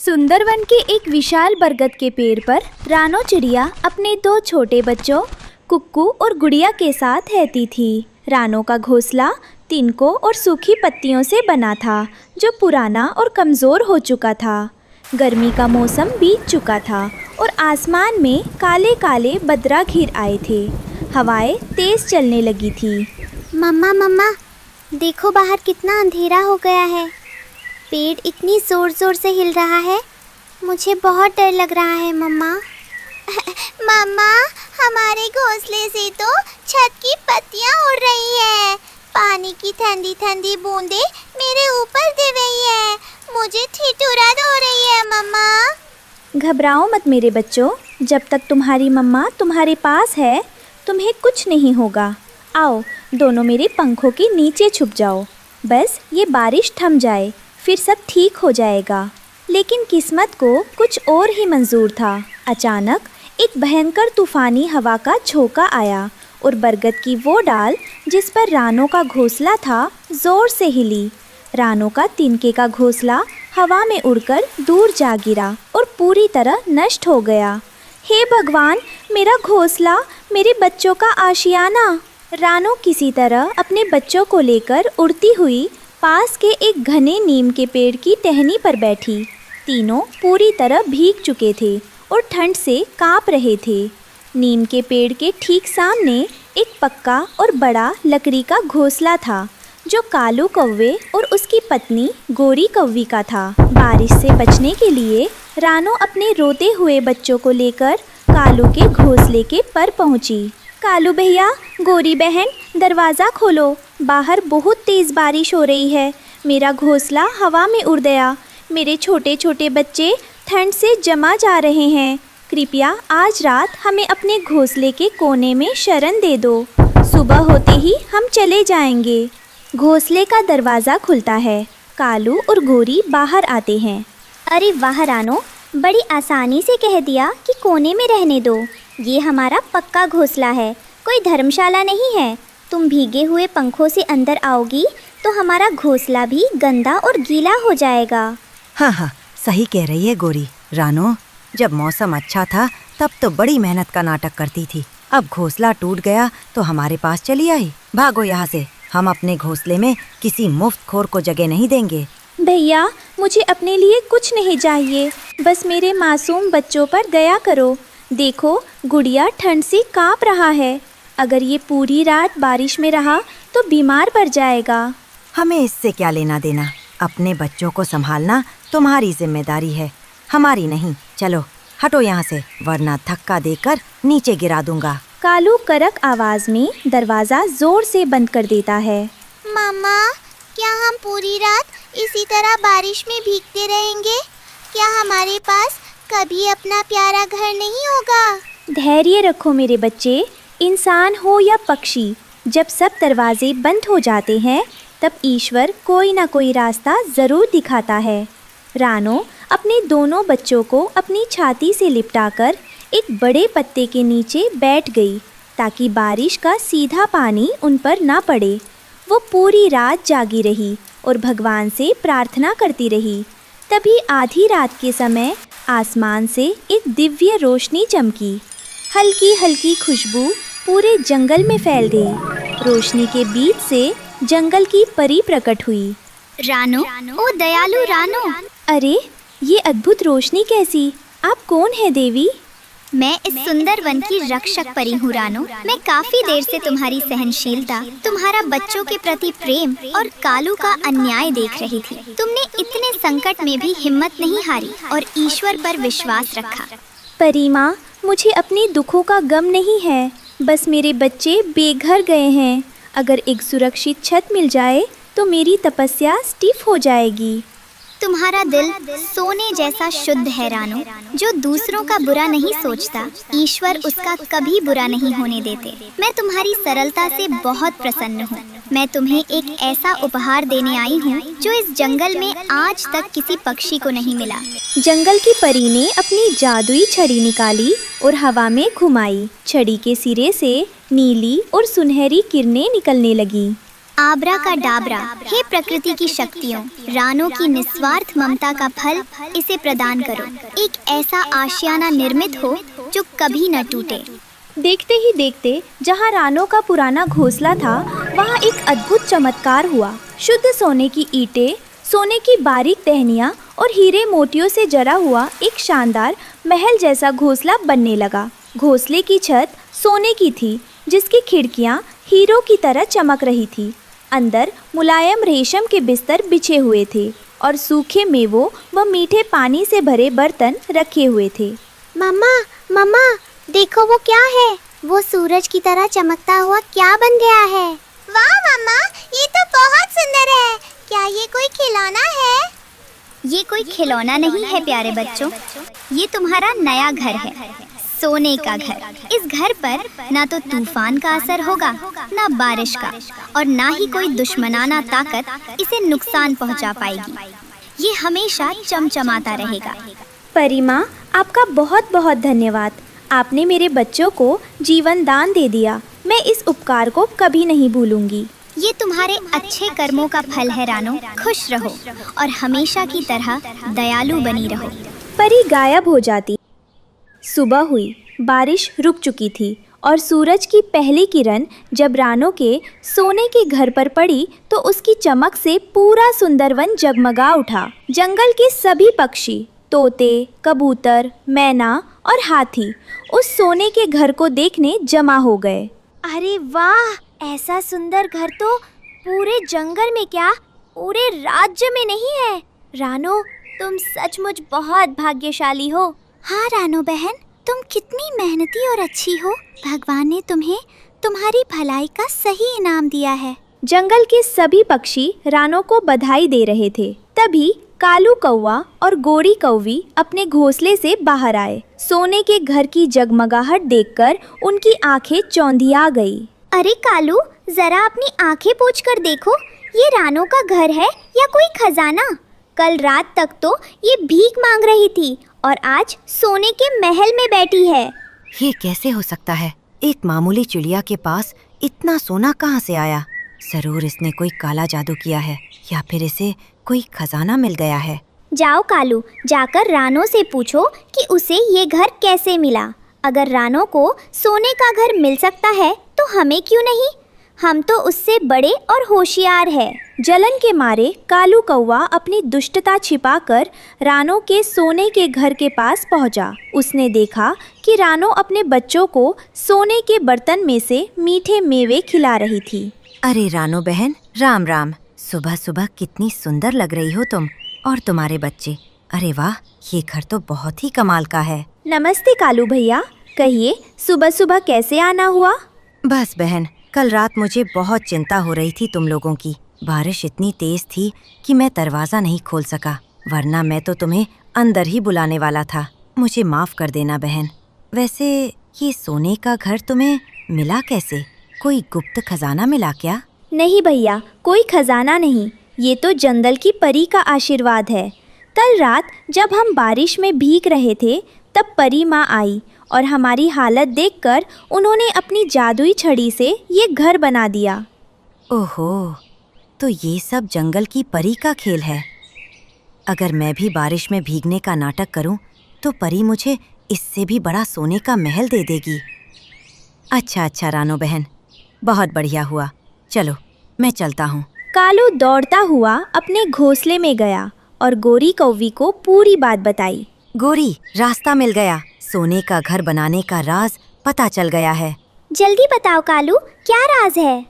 सुंदरवन के एक विशाल बरगद के पेड़ पर रानो चिड़िया अपने दो छोटे बच्चों कुक्कू और गुड़िया के साथ रहती थी। रानो का घोंसला तिनकों और सूखी पत्तियों से बना था, जो पुराना और कमज़ोर हो चुका था। गर्मी का मौसम बीत चुका था और आसमान में काले काले बदरा घिर आए थे। हवाएं तेज चलने लगी थी। मम्मा मम्मा, देखो बाहर कितना अंधेरा हो गया है। पेड़ इतनी ज़ोर ज़ोर से हिल रहा है, मुझे बहुत डर लग रहा है मम्मा। मम्मा, हमारे घोंसले से तो छत की पत्तियां उड़ रही है। पानी की ठंडी ठंडी बूंदें मेरे ऊपर गिर रही है। मुझे ठिठुरन हो रही है मम्मा। घबराओ मत मेरे बच्चों, जब तक तुम्हारी मम्मा तुम्हारे पास है तुम्हें कुछ नहीं होगा। आओ दोनों मेरे पंखों के नीचे छुप जाओ। बस ये बारिश थम जाए, फिर सब ठीक हो जाएगा। लेकिन किस्मत को कुछ और ही मंजूर था। अचानक एक भयंकर तूफानी हवा का झोंका आया और बरगद की वो डाल जिस पर रानो का घोंसला था जोर से हिली। रानो का तिनके का घोंसला हवा में उड़कर दूर जा गिरा और पूरी तरह नष्ट हो गया। हे भगवान, मेरा घोंसला, मेरे बच्चों का आशियाना। रानो किसी तरह अपने बच्चों को लेकर उड़ती हुई पास के एक घने नीम के पेड़ की टहनी पर बैठी। तीनों पूरी तरह भीग चुके थे और ठंड से काँप रहे थे। नीम के पेड़ के ठीक सामने एक पक्का और बड़ा लकड़ी का घोंसला था, जो कालू कौवे और उसकी पत्नी गोरी कौवी का था। बारिश से बचने के लिए रानो अपने रोते हुए बच्चों को लेकर कालू के घोंसले के पर पहुंची। कालू भैया, गोरी बहन, दरवाज़ा खोलो, बाहर बहुत तेज़ बारिश हो रही है। मेरा घोंसला हवा में उड़ गया। मेरे छोटे छोटे बच्चे ठंड से जमा जा रहे हैं। कृपया आज रात हमें अपने घोंसले के कोने में शरण दे दो। सुबह होते ही हम चले जाएंगे। घोंसले का दरवाज़ा खुलता है। कालू और गोरी बाहर आते हैं। अरे वाह रानो, बड़ी आसानी से कह दिया कि कोने में रहने दो। ये हमारा पक्का घोंसला है, कोई धर्मशाला नहीं है। तुम भीगे हुए पंखों से अंदर आओगी तो हमारा घोंसला भी गंदा और गीला हो जाएगा। हाँ, सही कह रही है गोरी। रानो, जब मौसम अच्छा था तब तो बड़ी मेहनत का नाटक करती थी। अब घोंसला टूट गया तो हमारे पास चली आई। भागो यहाँ से, हम अपने घोंसले में किसी मुफ्तखोर को जगह नहीं देंगे। भैया, मुझे अपने लिए कुछ नहीं चाहिए, बस मेरे मासूम बच्चों पर दया करो। देखो, गुड़िया ठंड से काँप रहा है। अगर ये पूरी रात बारिश में रहा तो बीमार पड़ जाएगा। हमें इससे क्या लेना देना। अपने बच्चों को संभालना तुम्हारी जिम्मेदारी है, हमारी नहीं। चलो हटो यहाँ से, वरना धक्का देकर नीचे गिरा दूंगा। कालू कड़क आवाज में दरवाज़ा जोर से बंद कर देता है। मामा, क्या हम पूरी रात इसी तरह बारिश में भीगते रहेंगे? क्या हमारे पास कभी अपना प्यारा घर नहीं होगा? धैर्य रखो मेरे बच्चे। इंसान हो या पक्षी, जब सब दरवाजे बंद हो जाते हैं तब ईश्वर कोई ना कोई रास्ता ज़रूर दिखाता है। रानो अपने दोनों बच्चों को अपनी छाती से लिपटाकर एक बड़े पत्ते के नीचे बैठ गई, ताकि बारिश का सीधा पानी उन पर ना पड़े। वो पूरी रात जागी रही और भगवान से प्रार्थना करती रही। तभी आधी रात के समय आसमान से एक दिव्य रोशनी चमकी। हल्की हल्की खुशबू पूरे जंगल में फैल गई। रोशनी के बीच से जंगल की परी प्रकट हुई। रानो, ओ दयालु रानो। अरे, ये अद्भुत रोशनी कैसी? आप कौन है देवी? मैं इस सुंदर वन की रक्षक परी हूँ रानो। मैं काफी देर से तुम्हारी सहनशीलता, तुम्हारा बच्चों के प्रति प्रेम और कालू का अन्याय देख रही थी। तुमने इतने संकट में भी हिम्मत नहीं हारी और ईश्वर पर विश्वास रखा। परी माँ, मुझे अपने दुखों का गम नहीं है, बस मेरे बच्चे बेघर गए हैं। अगर एक सुरक्षित छत मिल जाए तो मेरी तपस्या स्टिफ हो जाएगी। तुम्हारा दिल सोने जैसा शुद्ध है रानो, जो दूसरों का बुरा नहीं सोचता। ईश्वर उसका कभी बुरा नहीं होने देते। मैं तुम्हारी सरलता से बहुत प्रसन्न हूँ। मैं तुम्हें एक ऐसा उपहार देने आई हूँ जो इस जंगल में आज तक किसी पक्षी को नहीं मिला। जंगल की परी ने अपनी जादुई छड़ी निकाली और हवा में घुमाई। छड़ी के सिरे से नीली और सुनहरी किरणें निकलने लगी। आबरा का डाबरा, हे प्रकृति की शक्तियों, रानो की निस्वार्थ ममता का फल इसे प्रदान करो। एक ऐसा आशियाना निर्मित हो जो कभी न टूटे। देखते ही देखते जहाँ रानो का पुराना घोंसला था वहाँ एक अद्भुत चमत्कार हुआ। शुद्ध सोने की ईंटें, सोने की बारीक टहनियाँ और हीरे मोतियों से जरा हुआ एक शानदार महल जैसा घोंसला बनने लगा। घोंसले की छत सोने की थी, जिसकी खिड़कियाँ हीरों की तरह चमक रही थी। अंदर मुलायम रेशम के बिस्तर बिछे हुए थे और सूखे मेवों व मीठे पानी से भरे बर्तन रखे हुए थे। मम्मा, मम्मा, देखो वो क्या है? वो सूरज की तरह चमकता हुआ क्या बन गया है? वाह मम्मा, ये तो बहुत सुंदर है। क्या ये कोई खिलौना है? ये कोई खिलौना नहीं है प्यारे बच्चों, ये तुम्हारा नया घर है, सोने का घर। इस घर पर ना तो तूफान का असर होगा, ना बारिश का, और ना ही कोई दुश्मनाना ताकत इसे नुकसान पहुंचा पाएगी। ये हमेशा चमचमाता रहेगा। परी माँ, आपका बहुत बहुत धन्यवाद। आपने मेरे बच्चों को जीवन दान दे दिया। मैं इस उपकार को कभी नहीं भूलूंगी। ये तुम्हारे अच्छे कर्मों का फल है रानो। खुश रहो और हमेशा की तरह दयालु बनी रहो। परी गायब हो जाती। सुबह हुई, बारिश रुक चुकी थी और सूरज की पहली किरण जब रानो के सोने के घर पर पड़ी तो उसकी चमक से पूरा सुंदरवन जगमगा उठा। जंगल के सभी पक्षी, तोते, कबूतर, मैना और हाथी उस सोने के घर को देखने जमा हो गए। अरे वाह, ऐसा सुंदर घर तो पूरे जंगल में क्या पूरे राज्य में नहीं है। रानो, तुम सचमुच बहुत भाग्यशाली हो। हाँ रानो बहन, तुम कितनी मेहनती और अच्छी हो। भगवान ने तुम्हें तुम्हारी भलाई का सही इनाम दिया है। जंगल के सभी पक्षी रानो को बधाई दे रहे थे। तभी कालू कौवा और गोरी कौवी अपने घोंसले से बाहर आए। सोने के घर की जगमगाहट देखकर उनकी आंखें चौंधिया गई। अरे कालू, जरा अपनी आंखें पोंछ कर देखो, ये रानो का घर है या कोई खजाना? कल रात तक तो ये भीख मांग रही थी और आज सोने के महल में बैठी है। ये कैसे हो सकता है? एक मामूली चिड़िया के पास इतना सोना कहाँ से आया? जरूर इसने कोई काला जादू किया है या फिर इसे कोई खजाना मिल गया है। जाओ कालू, जाकर रानो से पूछो कि उसे ये घर कैसे मिला। अगर रानो को सोने का घर मिल सकता है तो हमें क्यों नहीं? हम तो उससे बड़े और होशियार हैं। जलन के मारे कालू कौवा अपनी दुष्टता छिपाकर रानो के सोने के घर के पास पहुंचा। उसने देखा कि रानो अपने बच्चों को सोने के बर्तन में से मीठे मेवे खिला रही थी। अरे रानो बहन, राम राम। सुबह सुबह कितनी सुंदर लग रही हो तुम और तुम्हारे बच्चे। अरे वाह, ये घर तो बहुत ही कमाल का है। नमस्ते कालू भैया, कहिए सुबह सुबह कैसे आना हुआ? बस बहन, कल रात मुझे बहुत चिंता हो रही थी तुम लोगों की। बारिश इतनी तेज थी कि मैं दरवाजा नहीं खोल सका, वरना मैं तो तुम्हें अंदर ही बुलाने वाला था। मुझे माफ कर देना बहन। वैसे ये सोने का घर तुम्हें मिला कैसे? कोई गुप्त खजाना मिला क्या? नहीं भैया, कोई खजाना नहीं, ये तो जंगल की परी का आशीर्वाद है। कल रात जब हम बारिश में भीग रहे थे तब परी माँ आई और हमारी हालत देखकर उन्होंने अपनी जादुई छड़ी से ये घर बना दिया। ओहो, तो ये सब जंगल की परी का खेल है। अगर मैं भी बारिश में भीगने का नाटक करूं तो परी मुझे इससे भी बड़ा सोने का महल दे देगी। अच्छा रानो बहन, बहुत बढ़िया हुआ। चलो मैं चलता हूँ। कालू दौड़ता हुआ अपने घोंसले में गया और गोरी कौवी को पूरी बात बताई। गोरी, रास्ता मिल गया। सोने का घर बनाने का राज पता चल गया है। जल्दी बताओ कालू, क्या राज है?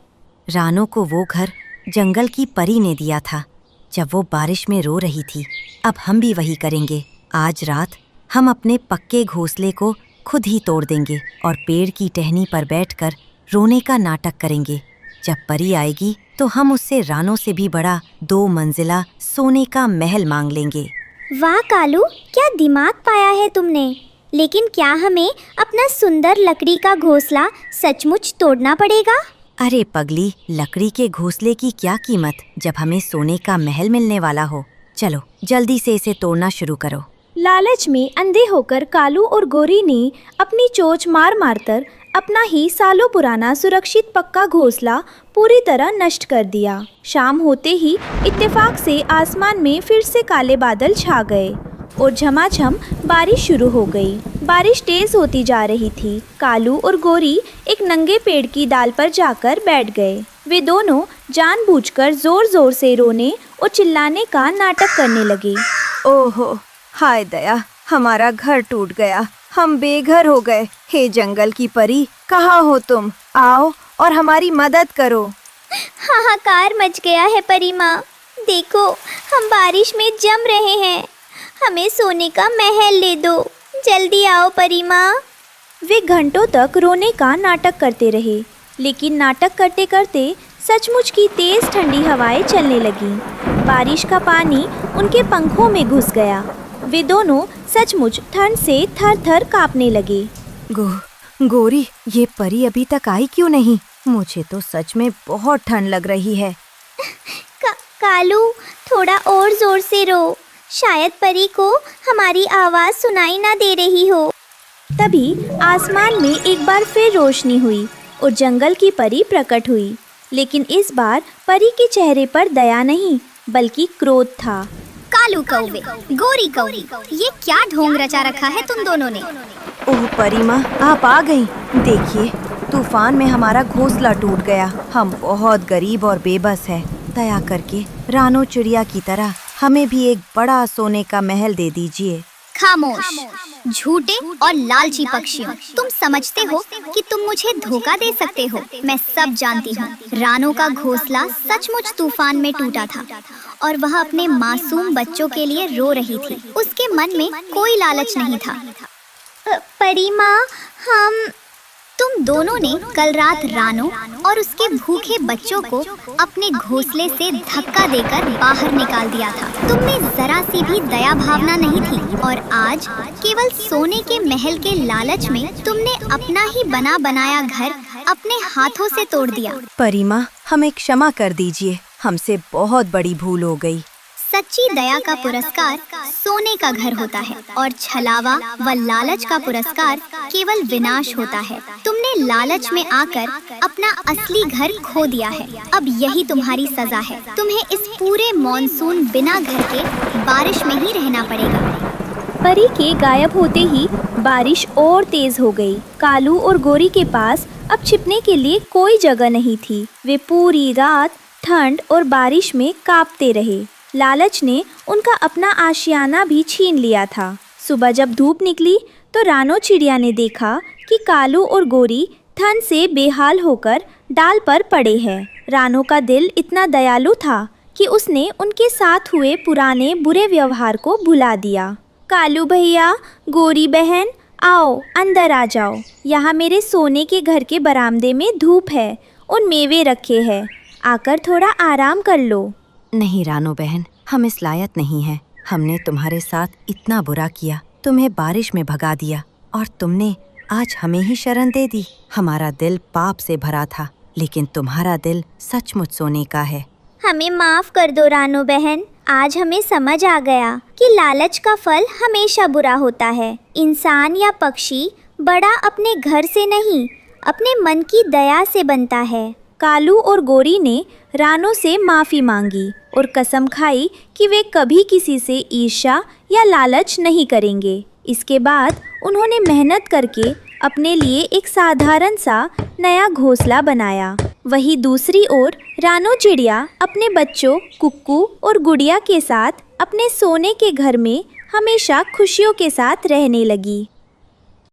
रानो को वो घर जंगल की परी ने दिया था जब वो बारिश में रो रही थी। अब हम भी वही करेंगे। आज रात हम अपने पक्के घोंसले को खुद ही तोड़ देंगे और पेड़ की टहनी पर बैठकर रोने का नाटक करेंगे। जब परी आएगी तो हम उससे रानो से भी बड़ा 2 मंजिला सोने का महल मांग लेंगे। वाह कालू, क्या दिमाग पाया है तुमने। लेकिन क्या हमें अपना सुंदर लकड़ी का घोंसला सचमुच तोड़ना पड़ेगा? अरे पगली, लकड़ी के घोंसले की क्या कीमत जब हमें सोने का महल मिलने वाला हो। चलो जल्दी से इसे तोड़ना शुरू करो। लालच में अंधे होकर कालू और गोरी ने अपनी चोंच मार मारकर अपना ही सालों पुराना सुरक्षित पक्का घोंसला पूरी तरह नष्ट कर दिया। शाम होते ही इत्तेफाक से आसमान में फिर से काले बादल छा गए और झमाझम बारिश शुरू हो गई। बारिश तेज होती जा रही थी। कालू और गोरी एक नंगे पेड़ की डाल पर जाकर बैठ गए। वे दोनों जानबूझकर जोर जोर से रोने और चिल्लाने का नाटक करने लगे। ओहो, हाय दया, हमारा घर टूट गया, हम बेघर हो गए। हे जंगल की परी, कहाँ हो तुम? आओ और हमारी मदद करो। हाहाकार मच गया है परी माँ। देखो, हम बारिश में जम रहे हैं। हमें सोने का महल ले दो। जल्दी आओ परी माँ। वे घंटों तक रोने का नाटक करते रहे, लेकिन नाटक करते करते सचमुच की तेज ठंडी हवाएं चलने लगीं। बारिश का पानी उनके पंखों में घुस गया। वे दोनों सचमुच ठंड से थर-थर कांपने लगे। गोरी, ये परी अभी तक आई क्यों नहीं? मुझे तो सच में बहुत ठंड लग रही है। कालू, थोड़ा और जोर से रो। शायद परी को हमारी आवाज़ सुनाई ना दे रही हो। तभी आसमान में एक बार फिर रोशनी हुई और जंगल की परी प्रकट हुई। लेकिन इस बार परी के चेहरे पर दया नहीं, बल्कि क्रोध था। कालू कौवे, गोरी कौरी, ये क्या ढोंग रचा रखा है तुम दोनों ने? ओह परी माँ, आप आ गई। देखिए, तूफान में हमारा घोंसला टूट गया। हम बहुत गरीब और बेबस हैं। दया करके रानो चिड़िया की तरह हमें भी एक बड़ा सोने का महल दे दीजिए। खामोश, झूठे और लालची पक्षियों, तुम समझते हो कि तुम मुझे धोखा दे सकते हो? मैं सब जानती हूँ। रानो का घोंसला सचमुच तूफान में टूटा था और वह अपने मासूम बच्चों के लिए रो रही थी। उसके मन में कोई लालच नहीं था। परी माँ, तुम दोनों ने कल रात रानो और उसके भूखे बच्चों को अपने घोंसले से धक्का देकर बाहर निकाल दिया था। तुम में जरा सी भी दया भावना नहीं थी और आज केवल सोने के महल के लालच में तुमने अपना ही बना बनाया घर अपने हाथों से तोड़ दिया। परी माँ, हमें क्षमा कर दीजिए। हमसे बहुत बड़ी भूल हो गई। सच्ची दया का पुरस्कार सोने का घर होता है और छलावा व लालच का पुरस्कार केवल विनाश होता है। तुमने लालच में आकर अपना असली घर खो दिया है। अब यही तुम्हारी सजा है। तुम्हें इस पूरे मॉनसून बिना घर के बारिश में ही रहना पड़ेगा। परी के गायब होते ही बारिश और तेज हो गई। कालू और गोरी के पास अब छिपने के लिए कोई जगह नहीं थी। वे पूरी रात ठंड और बारिश में कांपते रहे। लालच ने उनका अपना आशियाना भी छीन लिया था। सुबह जब धूप निकली तो रानो चिड़िया ने देखा कि कालू और गोरी ठंड से बेहाल होकर डाल पर पड़े हैं। रानो का दिल इतना दयालु था कि उसने उनके साथ हुए पुराने बुरे व्यवहार को भुला दिया। कालू भैया, गोरी बहन, आओ अंदर आ जाओ। यहाँ मेरे सोने के घर के बरामदे में धूप है और मेवे रखे हैं। आकर थोड़ा आराम कर लो। नहीं रानो बहन, हम इस लायक नहीं हैं। हमने तुम्हारे साथ इतना बुरा किया, तुम्हें बारिश में भगा दिया और तुमने आज हमें ही शरण दे दी। हमारा दिल पाप से भरा था, लेकिन तुम्हारा दिल सचमुच सोने का है। हमें माफ कर दो रानो बहन। आज हमें समझ आ गया कि लालच का फल हमेशा बुरा होता है। इंसान या पक्षी बड़ा अपने घर से नहीं, अपने मन की दया से बनता है। कालू और गोरी ने रानो से माफ़ी मांगी और कसम खाई कि वे कभी किसी से ईर्ष्या या लालच नहीं करेंगे। इसके बाद उन्होंने मेहनत करके अपने लिए एक साधारण सा नया घोंसला बनाया। वहीं दूसरी ओर रानो चिड़िया अपने बच्चों कुक्कू और गुड़िया के साथ अपने सोने के घर में हमेशा खुशियों के साथ रहने लगी।